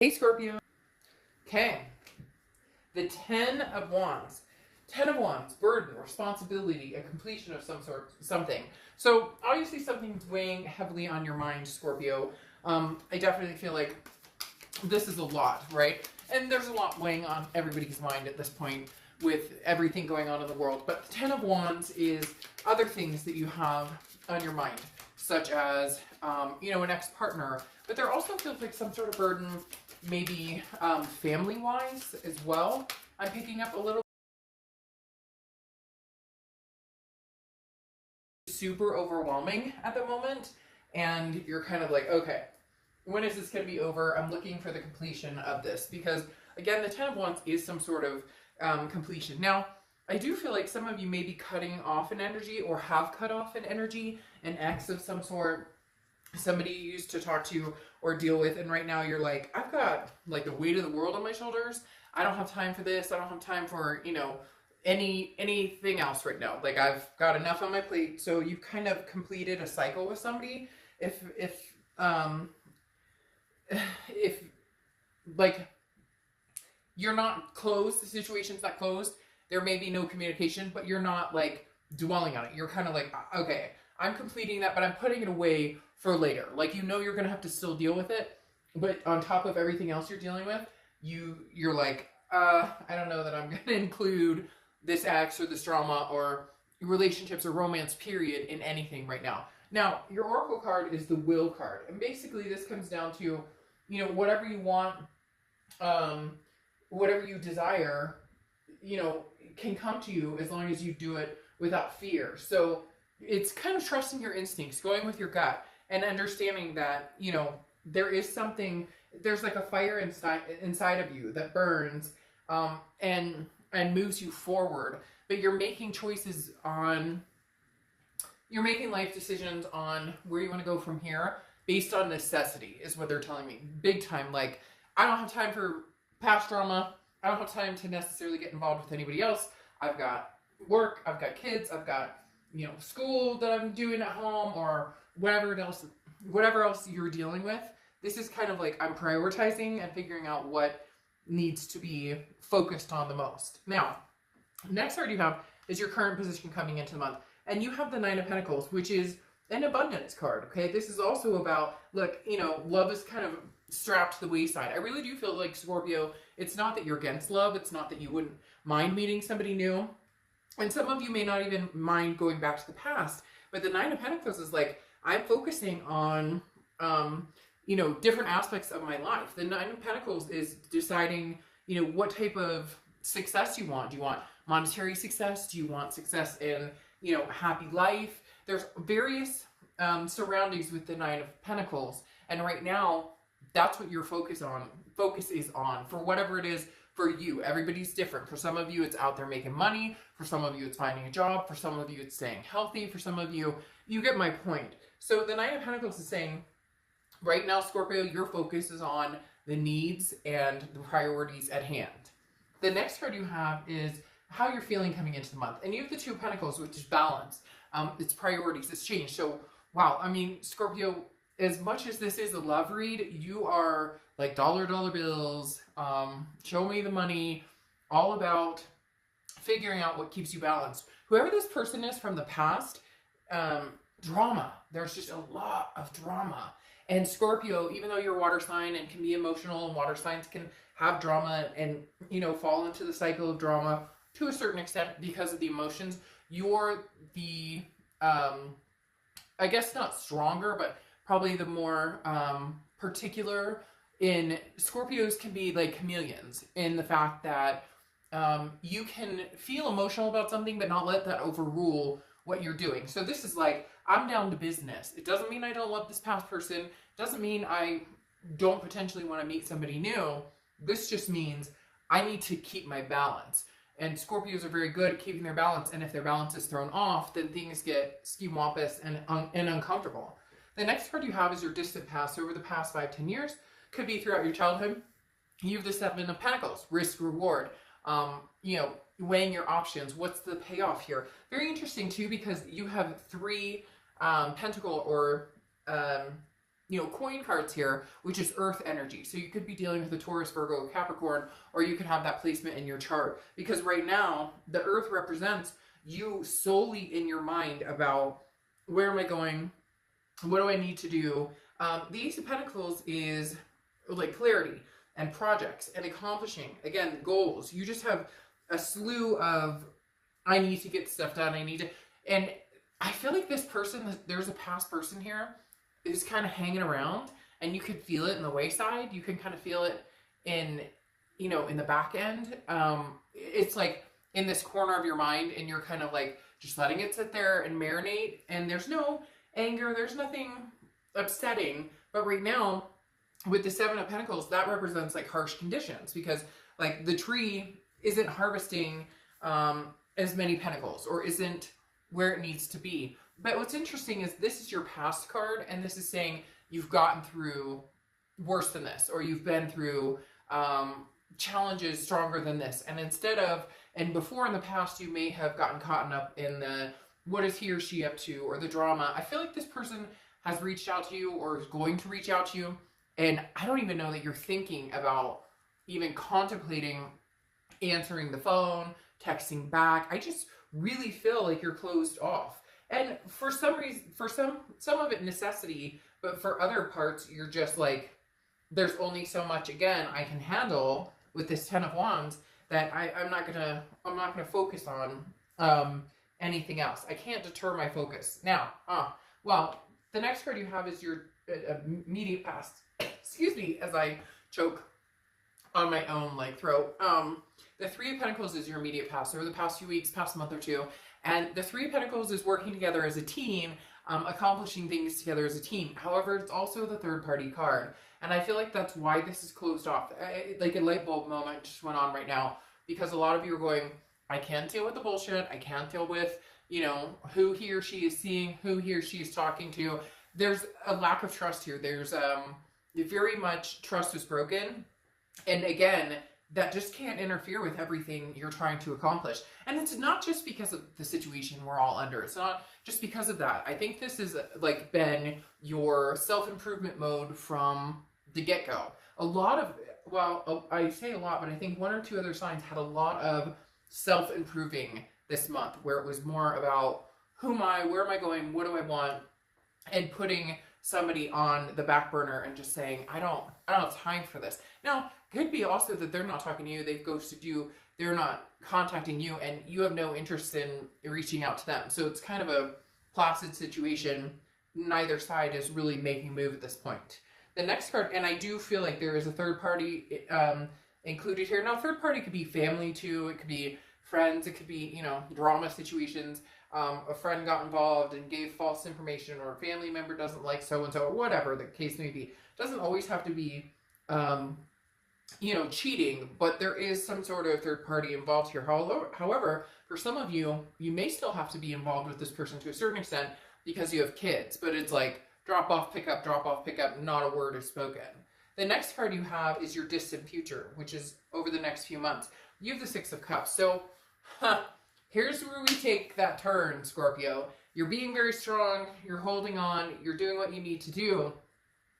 Hey Scorpio. Okay. The Ten of Wands. Ten of Wands, burden, responsibility, a completion of some sort, something. So obviously something's weighing heavily on your mind, Scorpio. I definitely feel like this is a lot, right? And there's a lot weighing on everybody's mind at this point with everything going on in the world. But the Ten of Wands is other things that you have on your mind, such as, an ex-partner. But there also feels like some sort of burden, maybe family-wise as well. I'm picking up a little. Super overwhelming at the moment. And you're kind of like, okay, when is this going to be over? I'm looking for the completion of this. Because, again, the Ten of Wands is some sort of completion. Now, I do feel like some of you may be cutting off an energy or have cut off an energy, an ex of some sort, somebody you used to talk to or deal with, and right now you're like, I've got like the weight of the world on my shoulders. I don't have time for this. I don't have time for, anything else right now. Like, I've got enough on my plate. So you've kind of completed a cycle with somebody. If like you're not closed, the situation's not closed, there may be no communication, but you're not like dwelling on it. You're kind of like, okay, I'm completing that, but I'm putting it away for later. Like, you're gonna have to still deal with it, but on top of everything else you're dealing with, you're like, I don't know that I'm gonna include this ex or this drama or relationships or romance period in anything right now. Now, your Oracle card is the Will card, and basically this comes down to, whatever you want, whatever you desire, can come to you as long as you do it without fear. So it's kind of trusting your instincts, going with your gut, and understanding that, there is something, there's like a fire inside of you that burns, and moves you forward. But you're making choices you're making life decisions on where you want to go from here based on necessity, is what they're telling me. Big time. Like, I don't have time for past drama. I don't have time to necessarily get involved with anybody else. I've got work, I've got kids, I've got, school that I'm doing at home, or whatever else you're dealing with. This is kind of like, I'm prioritizing and figuring out what needs to be focused on the most. Now, next card you have is your current position coming into the month. And you have the Nine of Pentacles, which is an abundance card, okay? This is also about, look, love is kind of strapped to the wayside. I really do feel like, Scorpio, it's not that you're against love. It's not that you wouldn't mind meeting somebody new. And some of you may not even mind going back to the past. But the Nine of Pentacles is like, I'm focusing on, different aspects of my life. The Nine of Pentacles is deciding, what type of success you want. Do you want monetary success? Do you want success in, a happy life? There's various surroundings with the Nine of Pentacles. And right now, that's what your focus is on, for whatever it is for you. Everybody's different. For some of you, it's out there making money. For some of you, it's finding a job. For some of you, it's staying healthy. For some of you, you get my point. So the Nine of Pentacles is saying, right now, Scorpio, your focus is on the needs and the priorities at hand. The next card you have is how you're feeling coming into the month. And you have the Two of Pentacles, which is balance. It's priorities. It's change. So, wow. I mean, Scorpio, as much as this is a love read, you are like dollar bills, show me the money, all about figuring out what keeps you balanced. Whoever this person is from the past, drama. There's just a lot of drama. And Scorpio, even though you're a water sign and can be emotional, and water signs can have drama and, fall into the cycle of drama to a certain extent because of the emotions, you're the, I guess not stronger, but probably the more particular in. Scorpios can be like chameleons in the fact that you can feel emotional about something but not let that overrule what you're doing. So this is like, I'm down to business. It doesn't mean I don't love this past person. It doesn't mean I don't potentially want to meet somebody new. This just means I need to keep my balance. And Scorpios are very good at keeping their balance. And if their balance is thrown off, then things get ski-wampus and uncomfortable. The next card you have is your distant past. So over the past 5-10 years, could be throughout your childhood. You have the Seven of Pentacles, risk, reward. Weighing your options. What's the payoff here? Very interesting too, because you have 3 pentacle or coin cards here, which is earth energy. So you could be dealing with a Taurus, Virgo, Capricorn, or you could have that placement in your chart. Because right now, the earth represents you solely in your mind about where am I going? What do I need to do? The Ace of Pentacles is like clarity and projects and accomplishing, again, goals. You just have a slew of, I need to get stuff done. And I feel like this person, there's a past person here who's kind of hanging around, and you could feel it in the wayside. You can kind of feel it in, in the back end. It's like in this corner of your mind, and you're kind of like just letting it sit there and marinate. And there's no anger. There's nothing upsetting. But right now, with the Seven of Pentacles, that represents like harsh conditions, because like the tree isn't harvesting as many pentacles, or isn't where it needs to be. But what's interesting is this is your past card, and this is saying you've gotten through worse than this, or you've been through challenges stronger than this. And before in the past, you may have gotten caught up in the, what is he or she up to, or the drama. I feel like this person has reached out to you, or is going to reach out to you, and I don't even know that you're thinking about even contemplating answering the phone, texting back. I just really feel like you're closed off. And for some reason, for some of it necessity, but for other parts, you're just like, there's only so much, again, I can handle with this Ten of Wands, that I'm not gonna focus on anything else. I can't deter my focus. Now, well, the next card you have is your immediate past. Excuse me, as I choke on my own throat. The Three of Pentacles is your immediate past, over the past few weeks, past month or two. And the Three of Pentacles is working together as a team, accomplishing things together as a team. However, it's also the third party card. And I feel like that's why this is closed off. Like a light bulb moment just went on right now, because a lot of you are going, I can't deal with the bullshit. I can't deal with, who he or she is seeing, who he or she is talking to. There's a lack of trust here. There's very much trust is broken. And again, that just can't interfere with everything you're trying to accomplish. And it's not just because of the situation we're all under. It's not just because of that. I think this has been your self-improvement mode from the get-go. I say a lot, but I think one or two other signs had a lot of self-improving this month, where it was more about who am I, where am I going, what do I want, and putting somebody on the back burner and just saying, I don't have time for this. Now, could be also that they're not talking to you, they've ghosted you, they're not contacting you, and you have no interest in reaching out to them. So it's kind of a placid situation. Neither side is really making a move at this point. The next card, and I do feel like there is a third party included here. Now, third party could be family too, it could be friends, it could be, drama situations. A friend got involved and gave false information, or a family member doesn't like so-and-so, or whatever the case may be. It doesn't always have to be, cheating, but there is some sort of third party involved here. However, for some of you, you may still have to be involved with this person to a certain extent because you have kids, but it's like drop off, pick up, not a word is spoken. The next card you have is your distant future, which is over the next few months. You have the Six of Cups. So, here's where we take that turn, Scorpio. You're being very strong, you're holding on, you're doing what you need to do.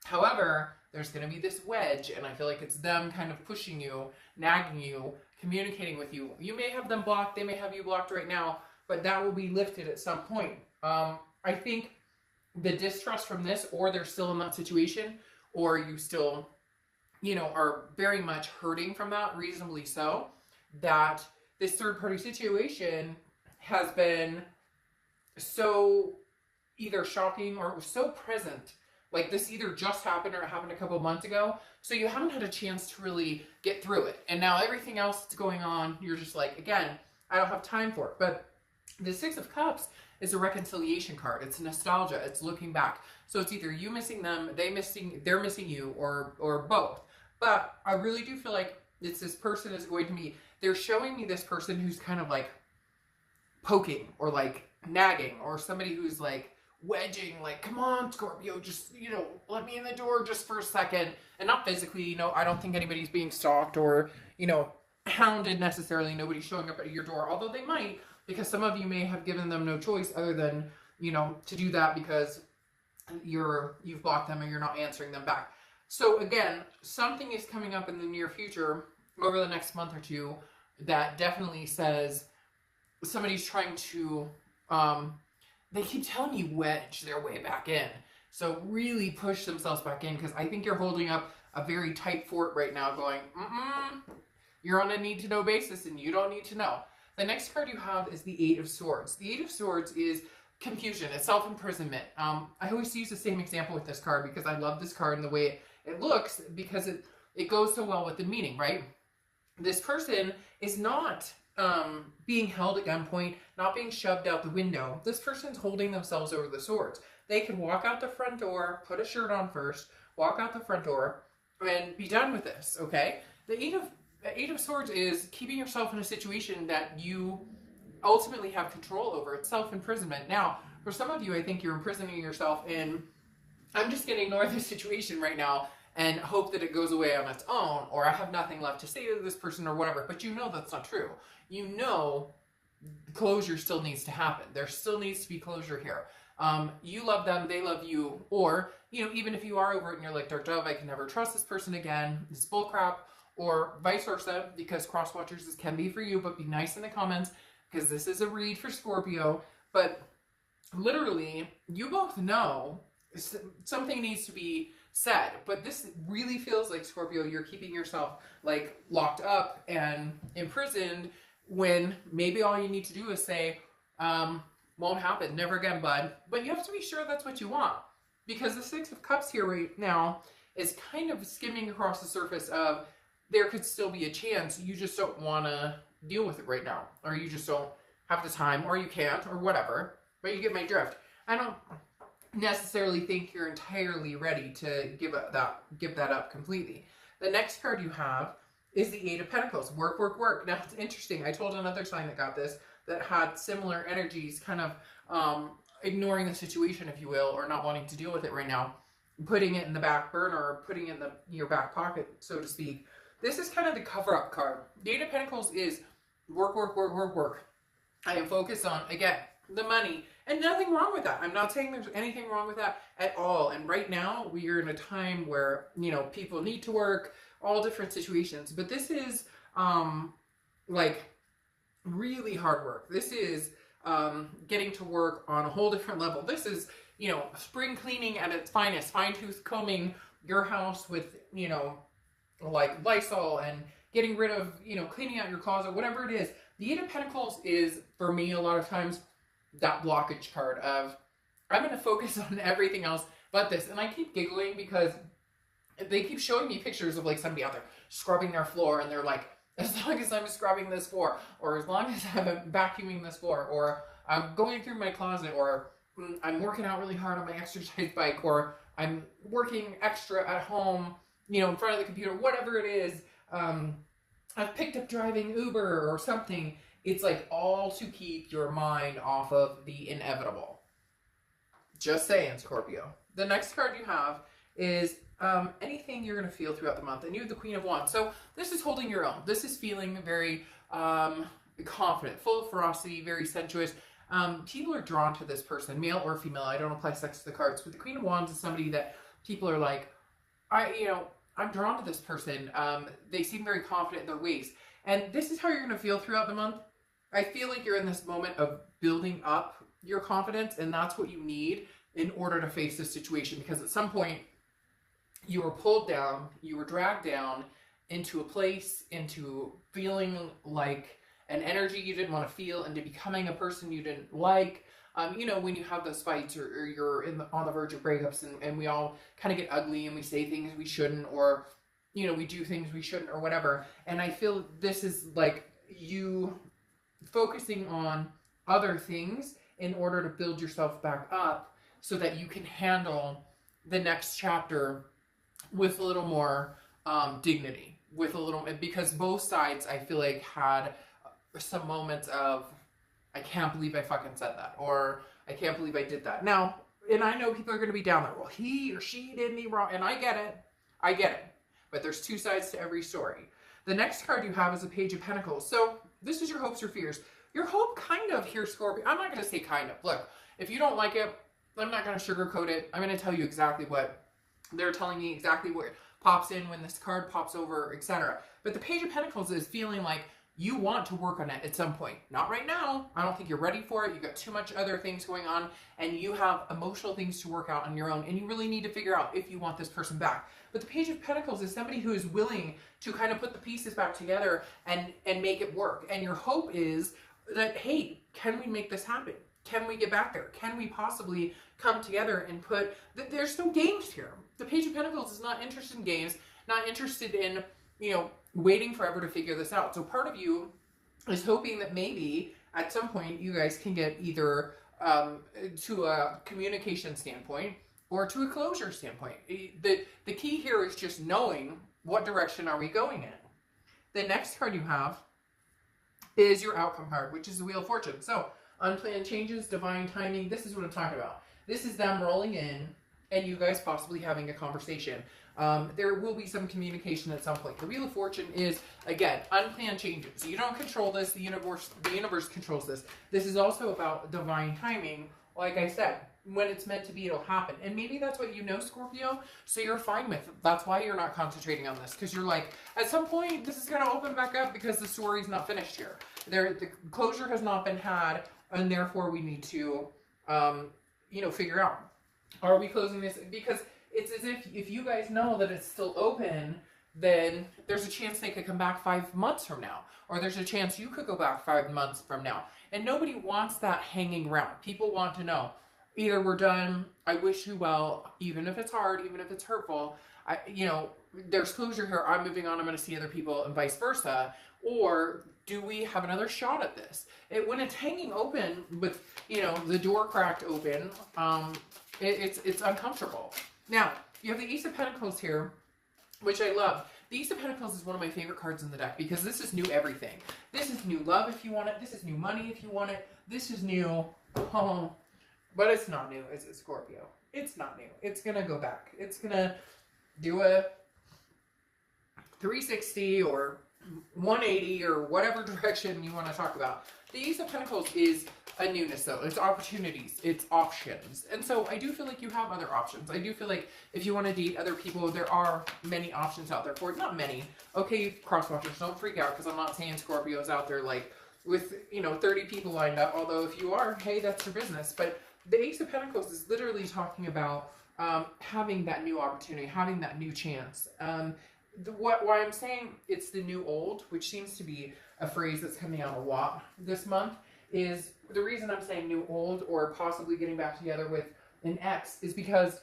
However, there's going to be this wedge, and I feel like it's them kind of pushing you, nagging you, communicating with you. You may have them blocked, they may have you blocked right now, but that will be lifted at some point. I think the distrust from this, or they're still in that situation, or you still, are very much hurting from that, reasonably so, that this third-party situation has been so either shocking or so present. Like this either just happened or it happened a couple of months ago. So you haven't had a chance to really get through it. And now everything else that's going on, you're just like, again, I don't have time for it. But the Six of Cups is a reconciliation card. It's nostalgia. It's looking back. So it's either you missing them, they're missing you, or both. But I really do feel like it's this person is going to be, they're showing me this person who's kind of like poking or like nagging, or somebody who's like wedging, like, come on, Scorpio, just, let me in the door just for a second. And not physically, I don't think anybody's being stalked or, hounded necessarily. Nobody's showing up at your door, although they might, because some of you may have given them no choice other than, to do that because you've blocked them or you're not answering them back. So again, something is coming up in the near future over the next month or two that definitely says somebody's trying to, they keep telling you wedge their way back in. So really push themselves back in, because I think you're holding up a very tight fort right now going, you're on a need to know basis and you don't need to know. The next card you have is the Eight of Swords. The Eight of Swords is confusion. It's self-imprisonment. I always use the same example with this card because I love this card and the way it looks, because it goes so well with the meaning, right? This person is not being held at gunpoint, not being shoved out the window. This person's holding themselves over the swords. They could walk out the front door, put a shirt on first, walk out the front door, and be done with this, okay? The Eight of Swords is keeping yourself in a situation that you ultimately have control over. It's self-imprisonment. Now, for some of you, I think you're imprisoning yourself in, I'm just going to ignore this situation right now and hope that it goes away on its own, or I have nothing left to say to this person or whatever. But you know that's not true. You know closure still needs to happen. There still needs to be closure here. You love them, they love you, or, you know, even if you are over it and you're like, Dark Dove, I can never trust this person again, it's bullcrap, or vice versa, because cross watchers, this can be for you, but be nice in the comments, because this is a read for Scorpio. But literally, you both know something needs to be said, but this really feels like, Scorpio, you're keeping yourself like locked up and imprisoned, when maybe all you need to do is say, won't happen, never again, bud. But you have to be sure that's what you want, because the Six of Cups here right now is kind of skimming across the surface of, there could still be a chance, you just don't want to deal with it right now, or you just don't have the time, or you can't, or whatever. But you get my drift. I don't necessarily think you're entirely ready to give that up completely. The next card you have is the Eight of Pentacles. Work, work, work. Now, it's interesting. I told another sign that got this, that had similar energies, kind of ignoring the situation, if you will, or not wanting to deal with it right now, putting it in the back burner, or putting it in your back pocket, so to speak. This is kind of the cover-up card. The Eight of Pentacles is work, work, work, work, work. I am focused on, again, the money, and nothing wrong with that. I'm not saying there's anything wrong with that at all. And right now, we are in a time where, you know, people need to work, all different situations. But this is, like, really hard work. This is getting to work on a whole different level. This is, you know, spring cleaning at its finest, fine-tooth combing your house with, you know, like Lysol, and getting rid of, you know, cleaning out your closet, whatever it is. The Eight of Pentacles is, for me, a lot of times, that blockage card of, I'm going to focus on everything else but this. And I keep giggling because they keep showing me pictures of like somebody out there scrubbing their floor, and they're like, as long as I'm scrubbing this floor, or as long as I'm vacuuming this floor, or I'm going through my closet, or I'm working out really hard on my exercise bike, or I'm working extra at home, you know, in front of the computer, whatever it is, I've picked up driving Uber or something. It's like all to keep your mind off of the inevitable. Just saying, Scorpio. The next card you have is anything you're going to feel throughout the month. And you have the Queen of Wands. So this is holding your own. This is feeling very confident, full of ferocity, very sensuous. People are drawn to this person, male or female. I don't apply sex to the cards. But the Queen of Wands is somebody that people are like, I'm drawn to this person. They seem very confident in their ways. And this is how you're going to feel throughout the month. I feel like you're in this moment of building up your confidence, and that's what you need in order to face this situation. Because at some point, you were pulled down, you were dragged down into a place, into feeling like an energy you didn't want to feel, into becoming a person you didn't like. You know, when you have those fights, or you're on the verge of breakups, and we all kind of get ugly, and we say things we shouldn't, or, you know, we do things we shouldn't, or whatever. And I feel this is like you focusing on other things in order to build yourself back up so that you can handle the next chapter with a little more dignity, with a little, because both sides, I feel like, had some moments of, I can't believe I fucking said that, or I can't believe I did that. Now, and I know people are going to be down there, well, he or she did me wrong, and I get it, but there's two sides to every story. The next card you have is a Page of Pentacles. So this is your hopes or fears. Your hope, kind of, here, Scorpio. I'm not going to say kind of. Look, if you don't like it, I'm not going to sugarcoat it. I'm going to tell you exactly what they're telling me, exactly what pops in when this card pops over, etc. But the Page of Pentacles is feeling like you want to work on it at some point. Not right now. I don't think you're ready for it. You've got too much other things going on, and you have emotional things to work out on your own, and you really need to figure out if you want this person back. But the Page of Pentacles is somebody who is willing to kind of put the pieces back together and make it work. And your hope is that, hey, can we make this happen? Can we get back there? Can we possibly come together and put... There's no games here. The Page of Pentacles is not interested in games, not interested in, you know, waiting forever to figure this out. So part of you is hoping that maybe at some point you guys can get either to a communication standpoint or to a closure standpoint. The key here is just knowing what direction are we going in. The next card you have is your outcome card, which is the Wheel of Fortune. So unplanned changes, divine timing. This is what I'm talking about. This is them rolling in and you guys possibly having a conversation. There will be some communication at some point. The Wheel of Fortune is, again, unplanned changes. You don't control this. The universe controls this. This is also about divine timing. Like I said, when it's meant to be, it'll happen. And maybe that's what you know, Scorpio, so you're fine with it. That's why you're not concentrating on this, because you're like, at some point, this is going to open back up because the story's not finished here. The closure has not been had, and therefore we need to, you know, figure out, are we closing this? Because it's as if you guys know that it's still open, then there's a chance they could come back 5 months from now. Or there's a chance you could go back 5 months from now. And nobody wants that hanging around. People want to know, either we're done, I wish you well, even if it's hard, even if it's hurtful, you know, there's closure here, I'm moving on, I'm going to see other people, and vice versa. Or do we have another shot at this? When it's hanging open with, you know, the door cracked open, it's uncomfortable. Now, you have the Ace of Pentacles here, which I love. The Ace of Pentacles is one of my favorite cards in the deck because this is new everything. This is new love if you want it. This is new money if you want it. This is new, but it's not new. It's a Scorpio. It's not new. It's going to go back. It's going to do a 360 or 180 or whatever direction you want to talk about. The Ace of Pentacles is a newness, though. It's opportunities. It's options. And so I do feel like you have other options. I do feel like if you want to date other people, there are many options out there for it. Not many. Okay, crosswatchers, don't freak out, because I'm not saying Scorpio's out there like with, you know, 30 people lined up. Although if you are, hey, that's your business. But the Ace of Pentacles is literally talking about having that new opportunity, having that new chance. Why I'm saying it's the new old, which seems to be a phrase that's coming out a lot this month, is the reason I'm saying new old or possibly getting back together with an ex is because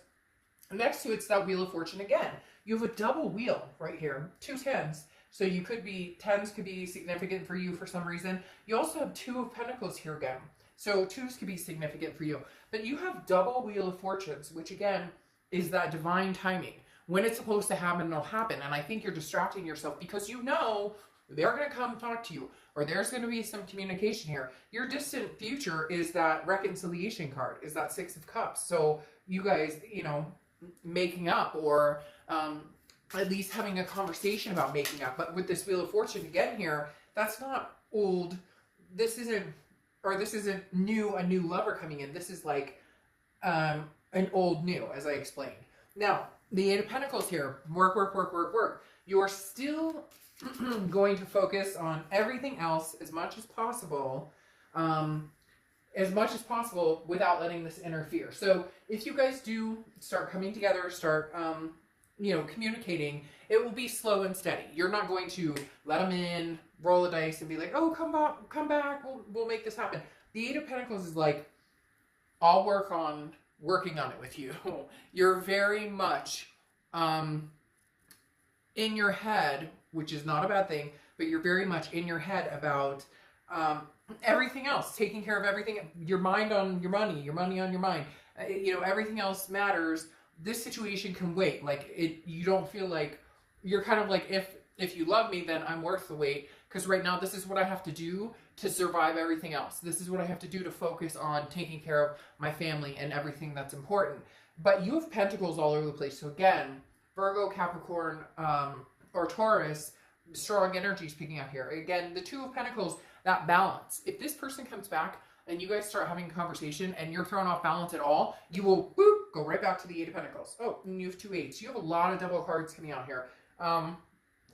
next to it's that Wheel of Fortune again. You have a double wheel right here, 2 tens. So you could be, tens could be significant for you for some reason. You also have 2 of Pentacles here again. So 2s could be significant for you. But you have double Wheel of Fortunes, which again is that divine timing. When it's supposed to happen, it'll happen. And I think you're distracting yourself because you know they're going to come talk to you, or there's going to be some communication here. Your distant future is that reconciliation card, is that 6 of Cups. So you guys, you know, making up, or at least having a conversation about making up. But with this Wheel of Fortune again here, that's not old. This isn't new, a new lover coming in. This is like an old new, as I explained. Now, the 8 of Pentacles here, work, work, work, work, work. You're still going to focus on everything else as much as possible without letting this interfere. So if you guys do start coming together, start, you know, communicating, it will be slow and steady. You're not going to let them in, roll the dice, and be like, oh, come back, we'll make this happen. The 8 of Pentacles is like, I'll working on it with you. You're very much in your head, which is not a bad thing, but you're very much in your head about everything else, taking care of everything, your mind on your money on your mind. You know, everything else matters. This situation can wait. Like, you don't feel like, you're kind of like, if you love me, then I'm worth the wait. Because right now, this is what I have to do to survive everything else. This is what I have to do to focus on taking care of my family and everything that's important. But you have Pentacles all over the place. So again, Virgo, Capricorn, or Taurus, strong energies picking up here. Again, the 2 of Pentacles, that balance. If this person comes back, and you guys start having a conversation and you're thrown off balance at all, you will boop, go right back to the Eight of Pentacles. Oh, and you have 2 8s. You have a lot of double cards coming out here.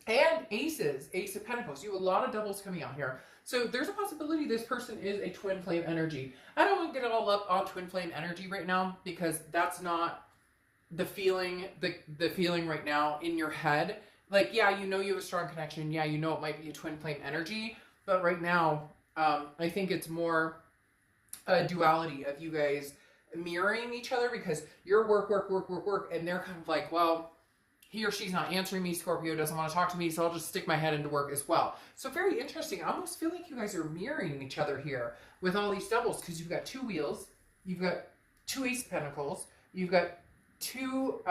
And aces, Ace of Pentacles. You have a lot of doubles coming out here. So there's a possibility this person is a twin flame energy. I don't want to get all up on twin flame energy right now because that's not the feeling, the feeling right now in your head. Like, yeah, you know you have a strong connection. Yeah, you know it might be a twin flame energy. But right now, I think it's more a duality of you guys mirroring each other because you're work, and they're kind of like, well, he or she's not answering me, Scorpio doesn't want to talk to me, so I'll just stick my head into work as well. So very interesting. I almost feel like you guys are mirroring each other here with all these doubles because you've got 2 wheels, you've got 2 Ace of Pentacles, you've got 2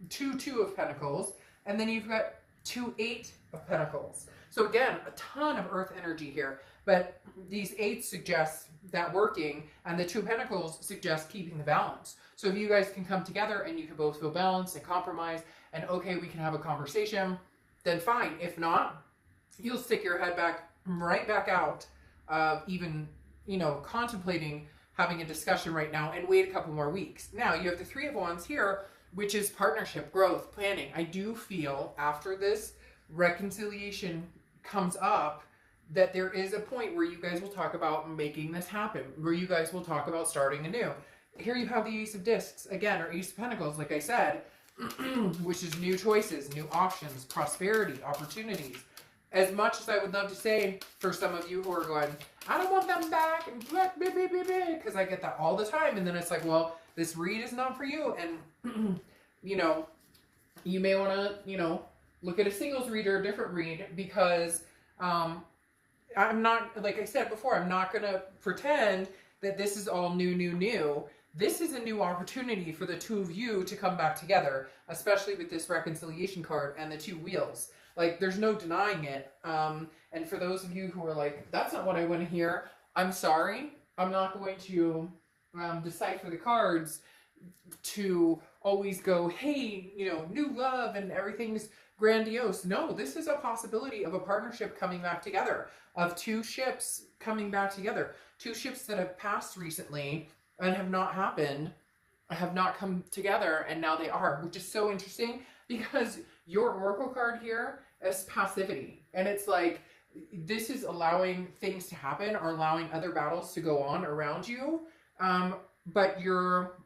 2 of Pentacles, and then you've got 2 8 of Pentacles. So again, a ton of earth energy here, but these 8s suggest that working, and the 2 Pentacles suggest keeping the balance. So if you guys can come together and you can both feel balanced and compromise, and okay, we can have a conversation, then fine. If not, you'll stick your head back, right back out, even, you know, contemplating having a discussion right now and wait a couple more weeks. Now, you have the 3 of Wands here, which is partnership, growth, planning. I do feel after this reconciliation comes up that there is a point where you guys will talk about making this happen, where you guys will talk about starting anew. Here you have the Ace of Discs, again, or Ace of Pentacles, like I said, which is new choices, new options, prosperity, opportunities. As much as I would love to say for some of you who are going, I don't want them back, and because I get that all the time, and then it's like, well, this read is not for you, and, you know, you may want to, you know, look at a singles read or a different read, because I'm not, like I said before, I'm not going to pretend that this is all new. This is a new opportunity for the 2 of you to come back together, especially with this reconciliation card and the 2 wheels. Like, there's no denying it. And for those of you who are like, that's not what I want to hear, I'm sorry. I'm not going to decipher the cards to always go, hey, you know, new love and everything's grandiose. No, this is a possibility of a partnership coming back together, of 2 ships coming back together. 2 ships that have passed recently and have not happened, have not come together, and now they are, which is so interesting because your Oracle card here is passivity. And it's like, this is allowing things to happen or allowing other battles to go on around you, but you're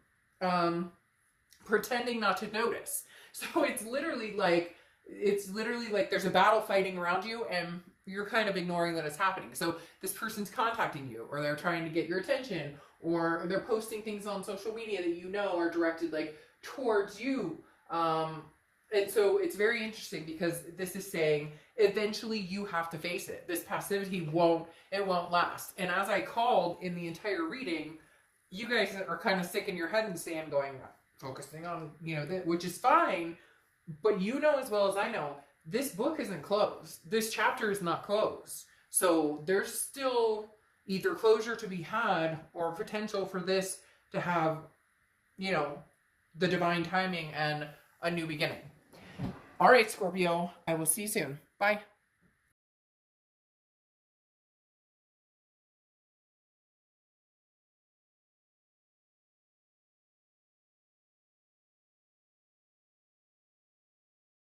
pretending not to notice. So it's literally like there's a battle fighting around you and you're kind of ignoring that it's happening. So this person's contacting you, or they're trying to get your attention, or they're posting things on social media that you know are directed like towards you. And so it's very interesting because this is saying eventually you have to face it. This passivity won't last. And as I called in the entire reading, you guys are kind of sick in your head and sand going, focusing on, you know, which is fine. But you know as well as I know, this book isn't closed. This chapter is not closed. So there's still either closure to be had or potential for this to have, you know, the divine timing and a new beginning. All right, Scorpio, I will see you soon. Bye.